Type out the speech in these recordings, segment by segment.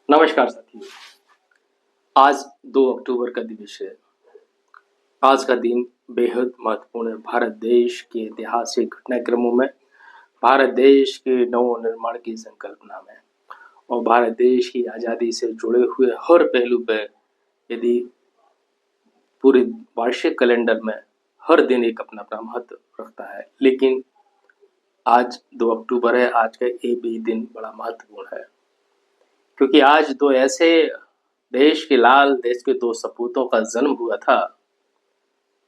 नमस्कार साथियों। आज 2 अक्टूबर का दिवस है। आज का दिन बेहद महत्वपूर्ण है। भारत देश के ऐतिहासिक घटनाक्रमों में, भारत देश के नवनिर्माण की संकल्पना में और भारत देश की आज़ादी से जुड़े हुए हर पहलू पे यदि पूरे वार्षिक कैलेंडर में हर दिन एक अपना-अपना महत्व रखता है। लेकिन आज 2 अक्टूबर है, आज का ये भी दिन बड़ा महत्वपूर्ण है। क्योंकि आज 2 ऐसे देश के लाल, देश के 2 सपूतों का जन्म हुआ था।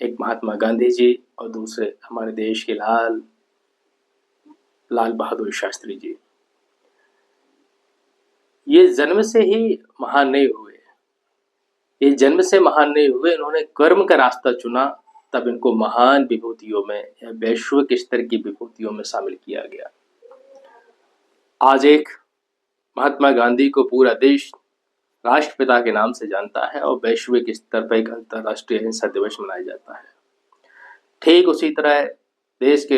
एक महात्मा गांधी जी और दूसरे हमारे देश के लाल बहादुर शास्त्री जी। ये जन्म से ही महान नहीं हुए, ये जन्म से महान नहीं हुए, इन्होंने कर्म का रास्ता चुना, तब इनको महान विभूतियों में या वैश्विक स्तर की विभूतियों में शामिल किया गया। आज एक महात्मा गांधी को पूरा देश राष्ट्रपिता के नाम से जानता है और वैश्विक स्तर पर एक अंतर्राष्ट्रीय अहिंसा दिवस मनाया जाता है। ठीक उसी तरह देश के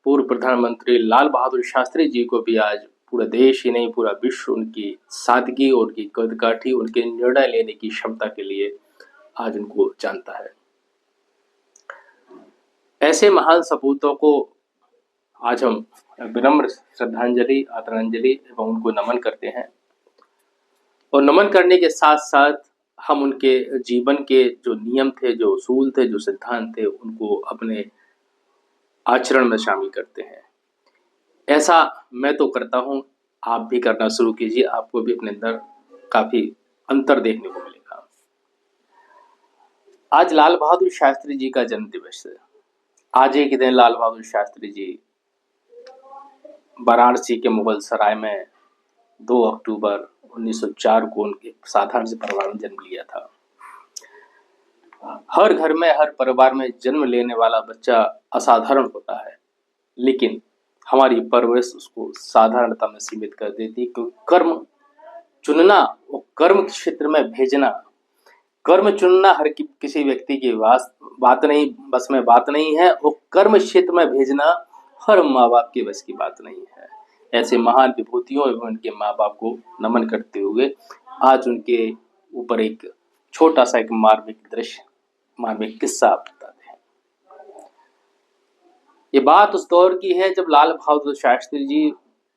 पूर्व प्रधानमंत्री लाल बहादुर शास्त्री जी को भी आज पूरा देश ही नहीं, पूरा विश्व उनकी सादगी और उनकी कदकाठी, उनके निर्णय लेने की क्षमता के लिए आज उनको जानता है। ऐसे महान सपूतों को आज हम विनम्र श्रद्धांजलि, आदरांजलि एवं उनको नमन करते हैं। और नमन करने के साथ साथ हम उनके जीवन के जो नियम थे, जो उसूल थे, जो सिद्धांत थे, उनको अपने आचरण में शामिल करते हैं। ऐसा मैं तो करता हूँ, आप भी करना शुरू कीजिए, आपको भी अपने अंदर काफी अंतर देखने को मिलेगा। आज लाल बहादुर शास्त्री जी का जन्म दिवस है। आज ही के दिन लाल बहादुर शास्त्री जी वाराणसी के मुगल सराय में 2 अक्टूबर 1904 को उनके साधारण से परिवार में जन्म लिया था। हर घर में, हर परिवार में जन्म लेने वाला बच्चा असाधारण होता है, लेकिन हमारी परवरिश उसको साधारणता में सीमित कर देती है। क्योंकि कर्म चुनना, वो कर्म क्षेत्र में भेजना, कर्म चुनना हर किसी व्यक्ति की बस में बात नहीं है। वो कर्म क्षेत्र में भेजना हर माँ बाप के बस की बात नहीं है। ऐसे महान विभूतियों एवं उनके माँ बाप को नमन करते हुए आज उनके ऊपर एक छोटा सा एक मार्मिक किस्सा बताते हैं। ये बात उस दौर की है जब लाल बहादुर शास्त्री जी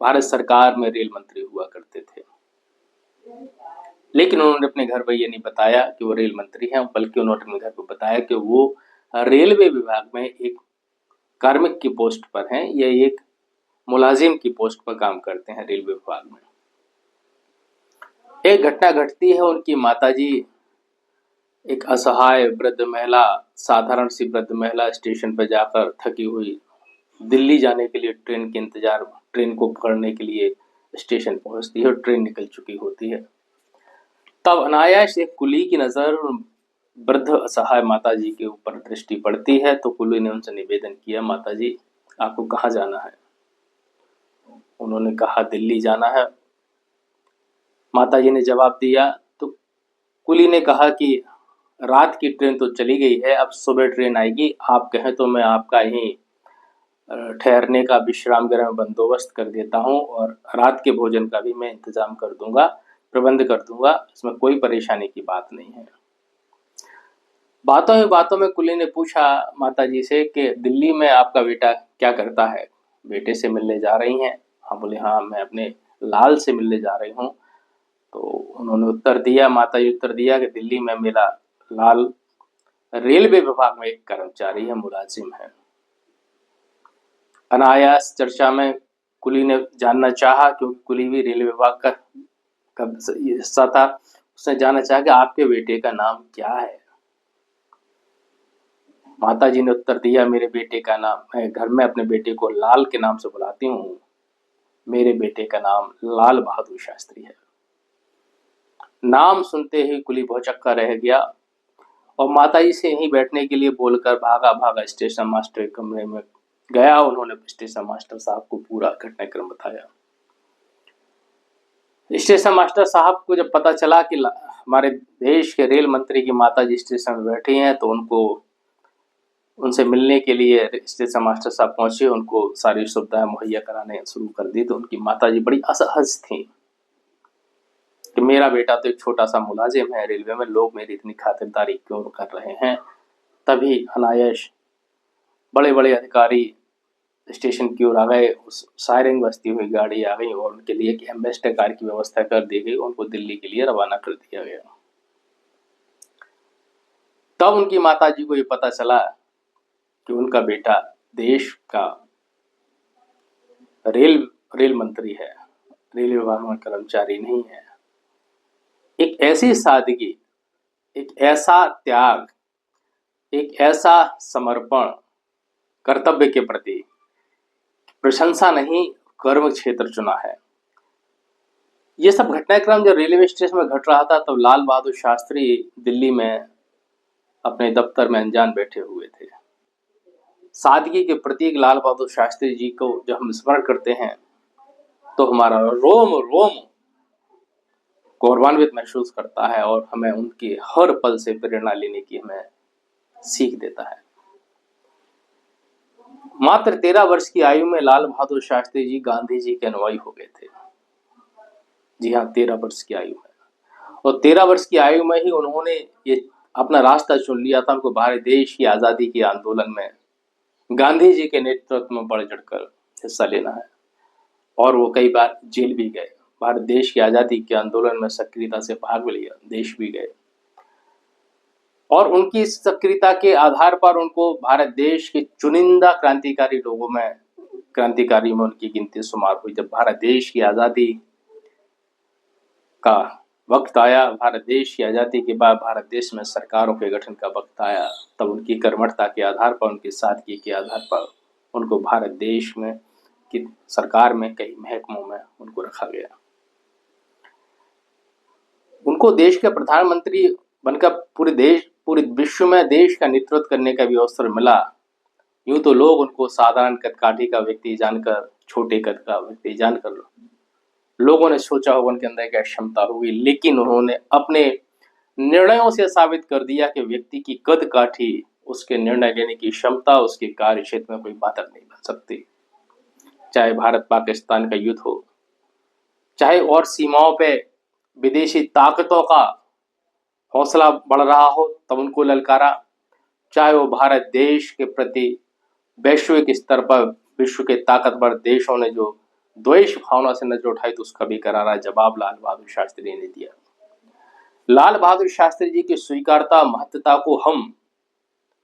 भारत सरकार में रेल मंत्री हुआ करते थे। लेकिन उन्होंने अपने घर पर ये नहीं बताया कि वो रेल मंत्री हैं, बल्कि उन्होंने अपने घर पर बताया कि वो रेलवे विभाग में एक कार्मिक की पोस्ट पर हैं या एक मुलाजिम की पोस्ट पर काम करते हैं रेलवे विभाग में। एक घटना घटती है, उनकी माताजी एक असहाय वृद्ध महिला, साधारण सी वृद्ध महिला स्टेशन पर जाकर थकी हुई दिल्ली जाने के लिए ट्रेन को पकड़ने के लिए स्टेशन पहुंचती है और ट्रेन निकल चुकी होती है। तब अनायास एक कुली की नजर वृद्ध असहाय माताजी के ऊपर दृष्टि पड़ती है, तो कुली ने उनसे निवेदन किया, माताजी आपको कहाँ जाना है? उन्होंने कहा दिल्ली जाना है। माताजी ने जवाब दिया तो कुली ने कहा कि रात की ट्रेन तो चली गई है, अब सुबह ट्रेन आएगी, आप कहें तो मैं आपका यहीं ठहरने का विश्राम गृह में बंदोबस्त कर देता हूँ और रात के भोजन का भी मैं इंतजाम कर दूंगा, प्रबंध कर दूंगा, इसमें कोई परेशानी की बात नहीं है। बातों ही बातों में कुली ने पूछा माताजी से कि दिल्ली में आपका बेटा क्या करता है? बेटे से मिलने जा रही हैं? हाँ, बोले हाँ, मैं अपने लाल से मिलने जा रही हूँ। तो उन्होंने उत्तर दिया, माताजी उत्तर दिया कि दिल्ली में मेरा लाल रेलवे विभाग में एक कर्मचारी है, मुलाजिम है। अनायास चर्चा में कुली ने जानना चाहा, क्योंकि कुली भी रेलवे विभाग का हिस्सा था, उसने जानना चाहा कि आपके बेटे का नाम क्या है? माताजी ने उत्तर दिया, मेरे बेटे का नाम, मैं घर में अपने बेटे को लाल के नाम से बुलाती हूँ, मेरे बेटे का नाम लाल बहादुर शास्त्री है। नाम सुनते ही कुली भौचक्का रह गया और माताजी से यहीं बैठने के लिए बोलकर भागा स्टेशन मास्टर के कमरे में गया। उन्होंने स्टेशन मास्टर साहब को पूरा घटनाक्रम बताया। स्टेशन मास्टर साहब को जब पता चला कि हमारे देश के रेल मंत्री की माताजी स्टेशन में बैठी हैं, तो उनसे मिलने के लिए स्टेशन मास्टर साहब पहुंचे, उनको सारी सुविधाएं मुहैया कराने शुरू कर दी। तो उनकी माताजी बड़ी असहज थी। मेरा बेटा तो एक छोटा सा मुलाजिम है रेलवे में, लोग मेरी इतनी खातिरदारी क्यों कर रहे हैं। तभी अनायास बड़े बड़े अधिकारी स्टेशन की ओर आ गए, उस सायरन बजती हुई गाड़ी आ गई और उनके लिए एक एम्बेसडर कार की व्यवस्था कर दी गई, उनको दिल्ली के लिए रवाना कर दिया गया। तब उनकी माताजी को ये पता चला कि उनका बेटा देश का रेल मंत्री है, रेल विभाग में कर्मचारी नहीं है। एक ऐसी सादगी, एक ऐसा त्याग, एक ऐसा समर्पण कर्तव्य के प्रति, प्रशंसा नहीं कर्म क्षेत्र चुना है। ये सब घटनाक्रम जब रेलवे स्टेशन में घट रहा था तब लाल बहादुर शास्त्री दिल्ली में अपने दफ्तर में अनजान बैठे हुए थे। सादगी के प्रतीक लाल बहादुर शास्त्री जी को जब हम स्मरण करते हैं तो हमारा रोम रोम गौरवान्वित महसूस करता है और हमें उनके हर पल से प्रेरणा लेने की हमें सीख देता है। मात्र 13 वर्ष की आयु में लाल बहादुर शास्त्री जी गांधी जी के अनुयायी हो गए थे। जी हाँ, 13 वर्ष की आयु में, और 13 वर्ष की आयु में ही उन्होंने ये अपना रास्ता चुन लिया था। उनको भारत देश की आजादी के आंदोलन में गांधी जी के नेतृत्व में बढ़ चढ़कर हिस्सा लेना है, और वो कई बार जेल भी गए। भारत देश की आजादी के आंदोलन में सक्रियता से भाग भी लिया, देश भी गए, और उनकी सक्रियता के आधार पर उनको भारत देश के चुनिंदा क्रांतिकारी लोगों में, क्रांतिकारी में उनकी गिनती शुमार हुई। जब भारत देश की आजादी का वक्त आया, भारत देश की आजादी के बाद भारत देश में सरकारों के गठन का वक्त आया, तब उनकी कर्मठता के आधार पर, उनकी सादगी के आधार पर उनको भारत देश में की सरकार में कई महकमों में उनको रखा गया। उनको देश के प्रधानमंत्री बनकर पूरे विश्व में देश का नेतृत्व करने का भी अवसर मिला। यूं तो लोग उनको साधारण कदकाठी का व्यक्ति जानकर, छोटे कद का व्यक्ति जानकर लोगों ने सोचा होगा उनके अंदर क्या क्षमता होगी, लेकिन उन्होंने अपने निर्णयों से साबित कर दिया कि व्यक्ति की कद काठी उसके निर्णय लेने की क्षमता उसके कार्य क्षेत्र में कोई बाधक नहीं बन सकती। चाहे भारत पाकिस्तान का युद्ध हो, चाहे और सीमाओं पे विदेशी ताकतों का हौसला बढ़ रहा हो तब उनको ललकारा, चाहे वो भारत देश के प्रति वैश्विक स्तर पर विश्व के ताकतवर देशों ने जो द्वेष भावना से नजर उठाई तो उसका भी करारा जवाब लाल बहादुर शास्त्री ने दिया। लाल बहादुर शास्त्री जी की स्वीकारता, महत्ता को हम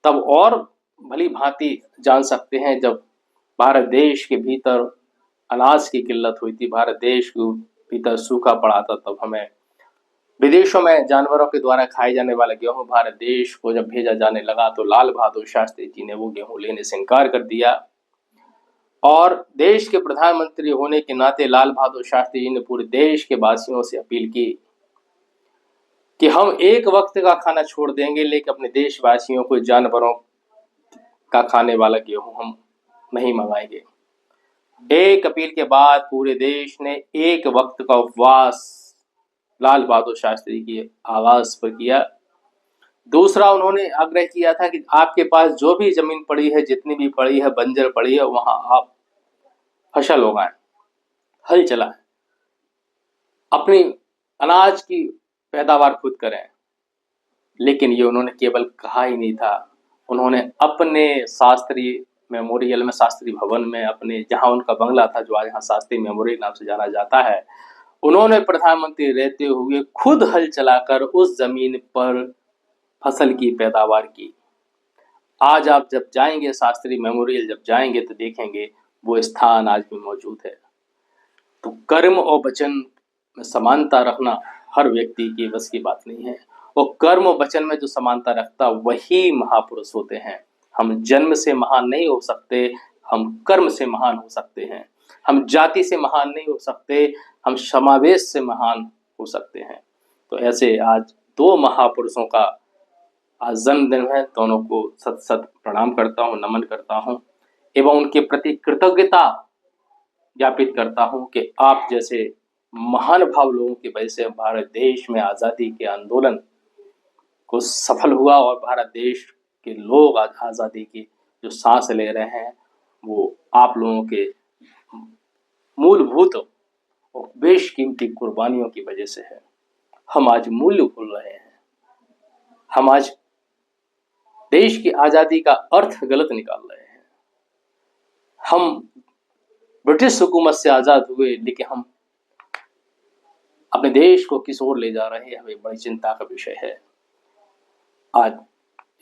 तब और भली भांति जान सकते हैं जब भारत देश के भीतर अनाज की किल्लत हुई थी, भारत देश के भीतर सूखा पड़ा था, तब हमें विदेशों में जानवरों के द्वारा खाए जाने वाला गेहूं भारत देश को जब भेजा जाने लगा तो लाल बहादुर शास्त्री जी ने वो गेहूं लेने से इनकार कर दिया, और देश के प्रधानमंत्री होने के नाते लाल बहादुर शास्त्री जी ने पूरे देश के वासियों से अपील की कि हम एक वक्त का खाना छोड़ देंगे लेकिन अपने देशवासियों को जानवरों का खाने वाला गेहूं हम नहीं मंगाएंगे। एक अपील के बाद पूरे देश ने एक वक्त का उपवास लाल बहादुर शास्त्री की आवाज पर किया। दूसरा, उन्होंने आग्रह किया था कि आपके पास जो भी जमीन पड़ी है, जितनी भी पड़ी है, बंजर पड़ी है, वहां आप फसल उगाएं, हल चलाएं, अपनी अनाज की पैदावार खुद करें। लेकिन ये उन्होंने केवल कहा ही नहीं था, उन्होंने अपने शास्त्री मेमोरियल में, शास्त्री भवन में, अपने जहां उनका बंगला था जो आज यहाँ शास्त्री मेमोरियल नाम से जाना जाता है, उन्होंने प्रधानमंत्री रहते हुए खुद हल चलाकर उस जमीन पर फसल की पैदावार की। आज आप जब जाएंगे शास्त्री मेमोरियल, जब जाएंगे तो देखेंगे वो स्थान आज भी मौजूद है। तो कर्म और वचन में समानता रखना हर व्यक्ति की बस की बात नहीं है, और कर्म और वचन में जो समानता रखता वही महापुरुष होते हैं। हम जन्म से महान नहीं हो सकते, हम कर्म से महान हो सकते हैं। हम जाति से महान नहीं हो सकते, हम समावेश से महान हो सकते हैं। तो ऐसे आज दो महापुरुषों का आज जन्मदिन है, दोनों को सत सत प्रणाम करता हूँ, नमन करता हूँ एवं उनके प्रति कृतज्ञता ज्ञापित करता हूँ कि आप जैसे महान भाव लोगों की वजह से भारत देश में आज़ादी के आंदोलन को सफल हुआ, और भारत देश के लोग आज आज़ादी की जो सांस ले रहे हैं वो आप लोगों के मूलभूत और बेशकीमती कुर्बानियों की वजह से है। हम आज मूल्य भूल रहे हैं। हम आज देश की आजादी का अर्थ गलत निकाल रहे हैं। हम ब्रिटिश हुकूमत से आजाद हुए, लेकिन हम अपने देश को किस ओर ले जा रहे हैं, हमें बड़ी चिंता का विषय है। आज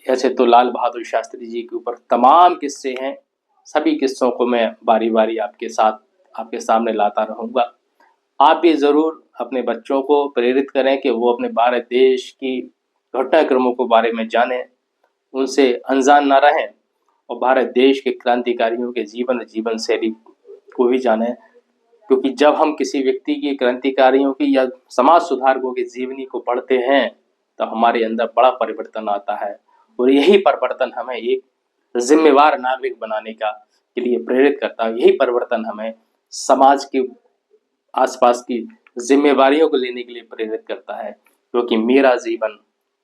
ऐसे तो लाल बहादुर शास्त्री जी के ऊपर तमाम किस्से हैं, सभी किस्सों को मैं बारी बारी आपके सामने लाता रहूंगा। आप भी जरूर अपने बच्चों को प्रेरित करें कि वो अपने भारत देश की घटनाक्रमों के बारे में जानें, उनसे अनजान ना रहें और भारत देश के क्रांतिकारियों के जीवन शैली को भी जानें। क्योंकि जब हम किसी व्यक्ति की, क्रांतिकारियों की या समाज सुधारकों की जीवनी को पढ़ते हैं तो हमारे अंदर बड़ा परिवर्तन आता है और यही परिवर्तन हमें एक जिम्मेवार नागरिक बनाने के लिए प्रेरित करता है। यही परिवर्तन हमें समाज के आसपास की जिम्मेवारियों को लेने के लिए प्रेरित करता है। क्योंकि मेरा जीवन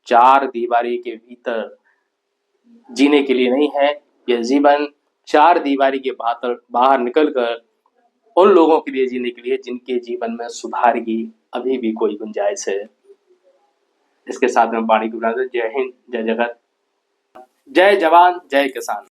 चार दीवारी के भीतर जीने के लिए नहीं है, यह जीवन चार दीवारी के बाहर निकलकर उन लोगों के लिए जीने के लिए जिनके जीवन में सुधार की अभी भी कोई गुंजाइश है। इसके साथ में वाणी को जय हिंद, जय जगत, जय जवान, जय किसान।